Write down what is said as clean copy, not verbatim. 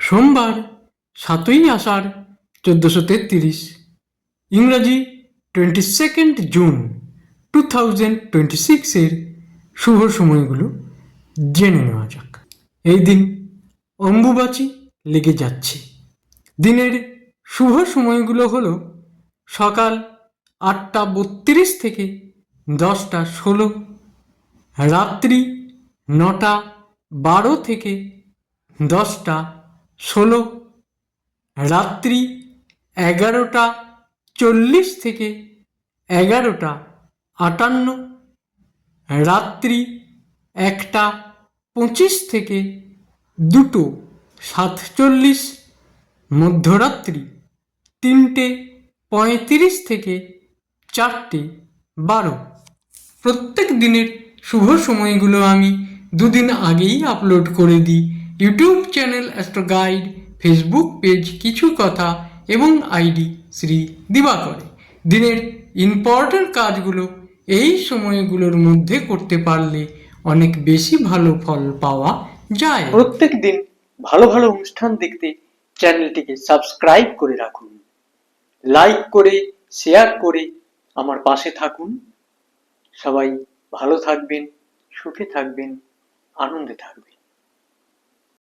সোমবার 7ই আষাঢ় 1433, ইংরাজি 22 জুন 2026 শুভ সময়গুলো জেনে নেওয়া যাক। এই দিন অম্বুবাচী লেগে যাচ্ছে। দিনের শুভ সময়গুলো হলো সকাল 8:32 থেকে 10:16, রাত্রি 9:12 থেকে 10:16, রাত্রি 11:40 থেকে 11:58, রাত্রি 1:25 থেকে 2:47, মধ্যরাত্রি 3:35 থেকে 4:12। প্রত্যেক দিনের শুভ সময়গুলো আমি দুদিন আগেই আপলোড করে দিই YouTube channel astro guide, Facebook page কিছু কথা এবং আইডি শ্রী দিবাকরে। দিনের ইম্পর্ট্যান্ট কাজগুলো এই সময়গুলোর মধ্যে করতে পারলে অনেক বেশি ভালো ফল পাওয়া যায়। প্রত্যেক দিন ভালো ভালো অনুষ্ঠান দেখতে চ্যানেলটিকে সাবস্ক্রাইব করে রাখুন, লাইক করে শেয়ার করে আমার পাশে থাকুন। সবাই ভালো থাকবেন, সুখে থাকবেন, আনন্দে থাকবেন।